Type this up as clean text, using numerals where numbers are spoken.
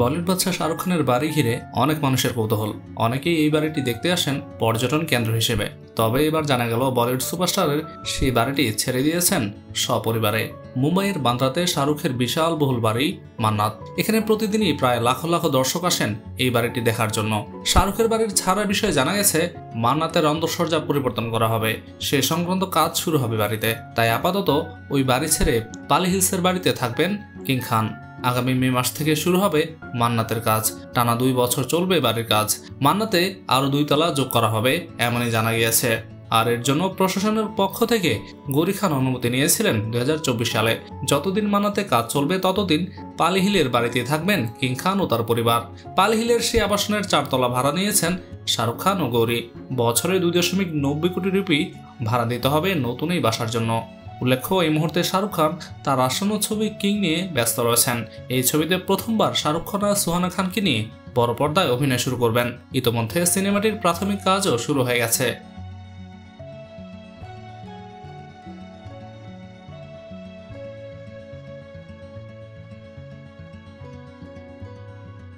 বলিউড বাদশা শাহরুখ খানের বাড়ি ঘিরে অনেক মানুষের কৌতূহল। অনেকেই এই বাড়িটি দেখতে আসেন পর্যটন কেন্দ্র হিসেবে। তবে এবার জানা গেল বলিউড সুপারস্টারের সেই বাড়িটি ছেড়ে দিয়েছেন সপরিবারে। মুম্বাইয়ের বান্দ্রাতে শাহরুখের বিশাল বহুল বাড়ি মান্নাত। এখানে প্রতিদিনই প্রায় লাখ লাখ দর্শক আসেন এই বাড়িটি দেখার জন্য। শাহরুখের বাড়ির ছাড়ার বিষয়ে জানা গেছে মান্নাতের অন্দরসজ্জা পরিবর্তন করা হবে, সে সংক্রান্ত কাজ শুরু হবে বাড়িতে। তাই আপাতত ওই বাড়ি ছেড়ে পালি হিলসের বাড়িতে থাকবেন কিং খান। আগামী মে মাস থেকে শুরু হবে মান্নাতের কাজ। টানা 2 বছর চলবে বাড়ির কাজ। মান্নাতে আরো 2 তলা যোগ করা হবে এমনই জানা গিয়েছে। আর এর জন্য প্রশাসনের পক্ষ থেকে গৌরী খান অনুমতি নিয়েছিলেন 2024 সালে। যতদিন মান্নাতে কাজ চলবে ততদিন পালি হিলের বাড়িতে থাকবেন কিং খান ও তার পরিবার। পালি হিলের সেই আবাসনের 4 তলা ভাড়া নিয়েছেন শাহরুখ খান ও গৌরী। বছরে 2.90 কোটি রুপি ভাড়া দিতে হবে নতুন এই বাসার জন্য। উল্লেখ্য, এই মুহূর্তে শাহরুখ খান তার আসন্ন ছবি কিং নিয়ে ব্যস্ত রয়েছেন। এই ছবিতে প্রথমবার শাহরুখ খান আর সুহানা খানকে নিয়ে বড় পর্দায় অভিনয় শুরু করবেন। ইতোমধ্যে সিনেমাটির প্রাথমিক কাজও শুরু হয়ে গেছে।